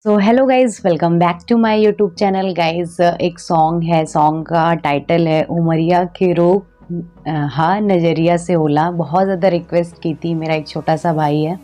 So hello guys, welcome back to my YouTube channel guys. एक song है, song का title है उमरिया के रोग हाँ नज़रिया से ओला। बहुत ज़्यादा रिक्वेस्ट की थी, मेरा एक छोटा सा भाई है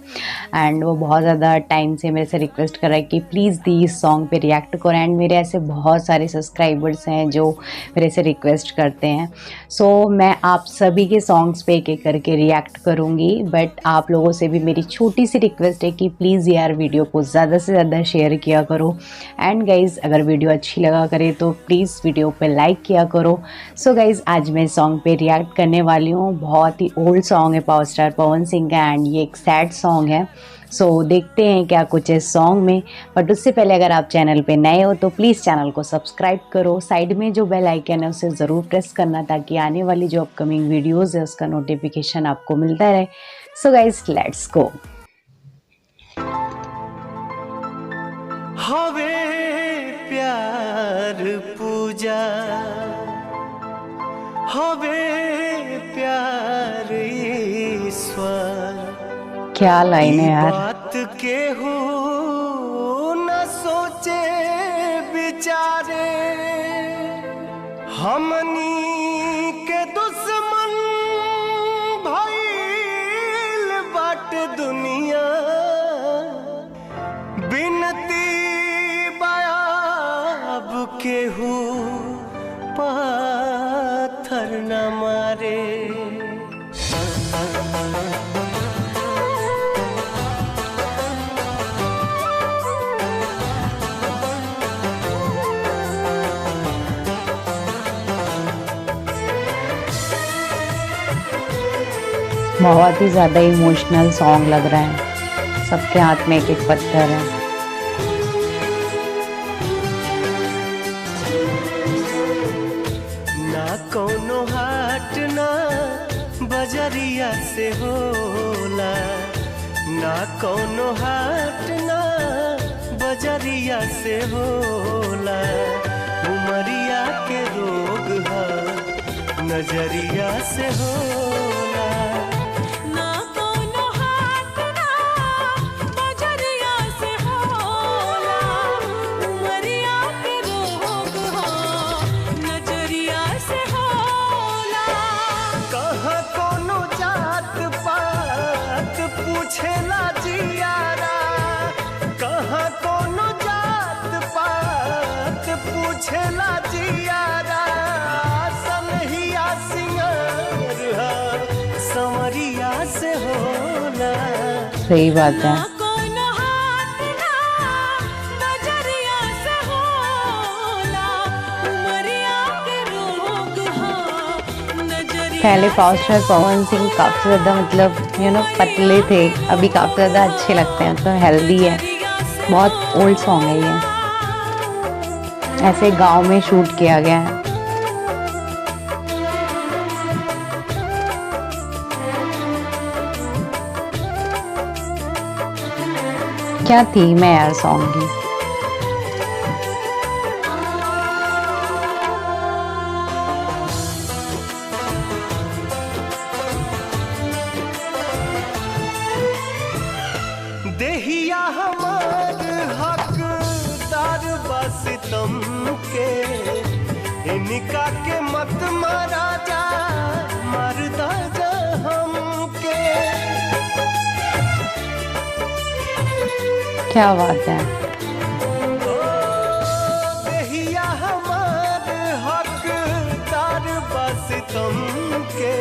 एंड वो बहुत ज़्यादा टाइम से मेरे से रिक्वेस्ट कर रहा है कि प्लीज़ दी इस सॉन्ग पे रिएक्ट करो। एंड मेरे ऐसे बहुत सारे सब्सक्राइबर्स हैं जो मेरे से रिक्वेस्ट करते हैं। सो मैं आप सभी के सॉन्ग्स पे एक एक करके रिएक्ट करूँगी, बट आप लोगों से भी मेरी छोटी सी रिक्वेस्ट है कि प्लीज़ यार वीडियो को ज़्यादा से ज़्यादा शेयर किया करो। एंड गाइज़ अगर वीडियो अच्छी लगा करे तो प्लीज़ वीडियो पे लाइक किया करो। सो गाइज़ आज मैं सॉन्ग पे रिएक्ट करने वाली हूँ। बहुत ही ओल्ड सॉन्ग है पावर स्टार पवन सिंह का एंड ये एक सैड सॉन्ग है। सो देखते हैं क्या कुछ है सॉन्ग में, बट उससे पहले अगर आप चैनल पे नए हो तो प्लीज़ चैनल को सब्सक्राइब करो। साइड में जो बेल आइकन है उसे ज़रूर प्रेस करना ताकि आने वाली जो अपकमिंग वीडियोज़ है उसका नोटिफिकेशन आपको मिलता रहे। So guys let's go. हवे प्यार पूजा हवे प्यार ईश्वर। क्या लाइन है यार। बात के हो न सोचे बिचारे, हमनी के दुश्मन भइल बाटे दुनिया। बिनती बायाब केहू पाथर न मारे। बहुत ही ज़्यादा इमोशनल सॉन्ग लग रहा है। सबके हाथ में एक एक पत्थर है। ना कोनो हाट ना बजरिया से होला, ना कोनो हाट ना बजरिया से होला। उमरिया के रोग है नजरिया से होला। ना कोनो हाट ना बजरिया से होला, उमरिया के रोग हो नजरिया से होला। कहाँ कोनो जात पात पूछेला जियारा, कहाँ कोनो जात पात पूछेला जियारा। सनहिया सिंगार संवरिया से होला। सही बात है। ना कोनो हाट ना बजरिया से होला, उमरिया के रोग हो नजरिया। पहले पावर स्टार पवन सिंह काफ़ी ज़्यादा मतलब पतले थे, अभी काफ़ी ज़्यादा अच्छे लगते हैं, तो हेल्दी है। बहुत ओल्ड सॉन्ग है ये, ऐसे गांव में शूट किया गया है। क्या थीम है यार सॉन्ग की। देहिया हमार हकदार बस तुम के, इनका के मत मारा जा मरदा जा हमके। क्या बात है। देहिया हमार हकदार बस तुम के,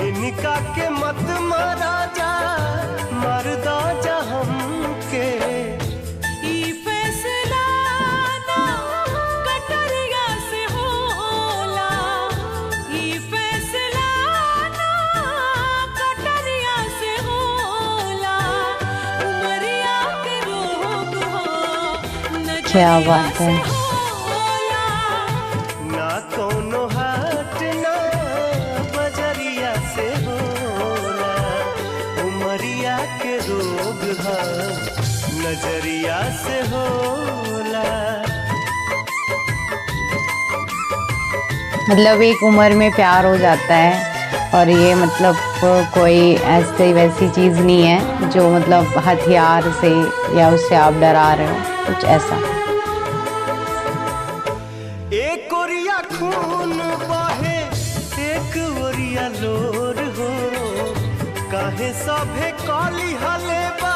इनका के मत मारा जा मरदा जा हमके। ई फैसला ना कटरिया से होला, ई फैसला ना कटरिया से होला। उमरिया के रोग हो क्या बात है। होला। ना कोनो हाट ना बजरिया से होला। उमरिया के रोग है नजरिया से होला। मतलब एक उम्र में प्यार हो जाता है और ये मतलब कोई ऐसी वैसी चीज़ नहीं है जो मतलब हथियार से या उससे आप डरा रहे हो, कुछ ऐसा। एक ओरिया खून बहे एक ओरिया लोर हो, काहे सभे काली हलेबा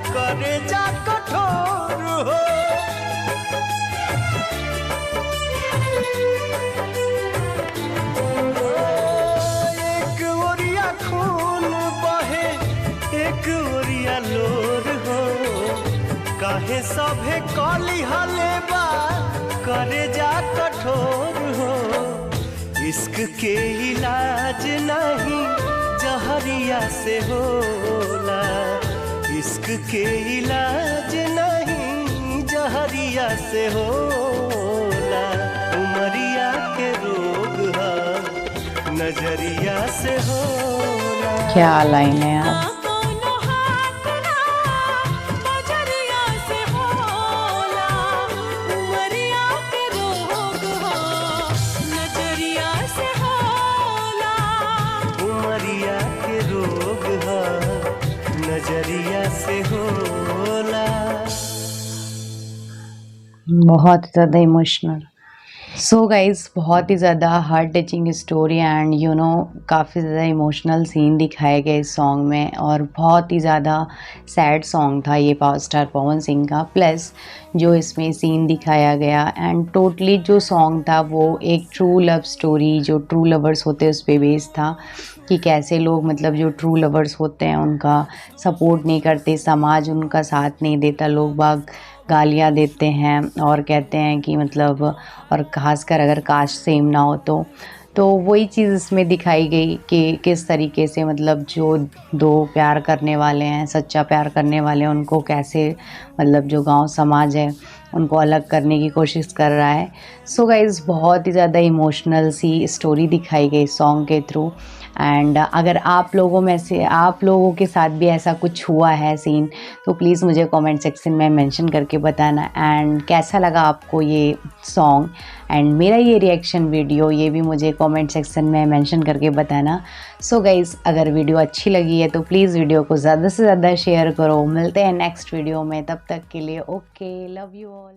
करे जा कठोर हो। एक ओरिया खून बहे एक ओरिया लोर हो, काहे सभे काली हलेबा करे जा कठोर हो। इश्क के इलाज नहीं जहरिया से होला, इश्क के इलाज नहीं जहरिया से होला। उमरिया के रोग है नजरिया से होला। क्या लाइन है यार। कोनो हाथ ना बजरिया से होला, उमरिया के रोग हो नजरिया से होला। उमरिया के रोग है नजरिया से होला। बहुत ज़्यादा इमोशनल। सो गाइज़, बहुत ही ज़्यादा heart touching story and you know काफ़ी ज़्यादा इमोशनल सीन दिखाए गए इस सॉन्ग में, और बहुत ही ज़्यादा सैड सॉन्ग था ये पावर स्टार पवन सिंह का। प्लस जो इसमें सीन दिखाया गया एंड टोटली जो सॉन्ग था वो एक ट्रू लव स्टोरी, जो ट्रू लवर्स होते हैं उस पर बेस्ड था कि कैसे लोग मतलब जो ट्रू लवर्स होते हैं उनका सपोर्ट नहीं करते, समाज उनका साथ नहीं देता, लोग बाग गालियाँ देते हैं और कहते हैं कि मतलब, और खासकर अगर कास्ट सेम ना हो तो वही चीज़ इसमें दिखाई गई कि किस तरीके से मतलब जो दो प्यार करने वाले हैं, सच्चा प्यार करने वाले हैं, उनको कैसे मतलब जो गांव समाज है उनको अलग करने की कोशिश कर रहा है। सो गाइज़, बहुत ही ज़्यादा इमोशनल सी स्टोरी दिखाई गई सॉन्ग के थ्रू। एंड अगर आप लोगों में से आप लोगों के साथ भी ऐसा कुछ हुआ है सीन, तो प्लीज़ मुझे कमेंट सेक्शन में मेंशन करके बताना। एंड कैसा लगा आपको ये सॉन्ग एंड मेरा ये रिएक्शन वीडियो, ये भी मुझे कमेंट सेक्शन में मेंशन करके बताना। सो गाइज़, अगर वीडियो अच्छी लगी है तो प्लीज़ वीडियो को ज़्यादा से ज़्यादा शेयर करो। मिलते हैं नेक्स्ट वीडियो में, तब तक के लिए ओके, लव यू ऑल।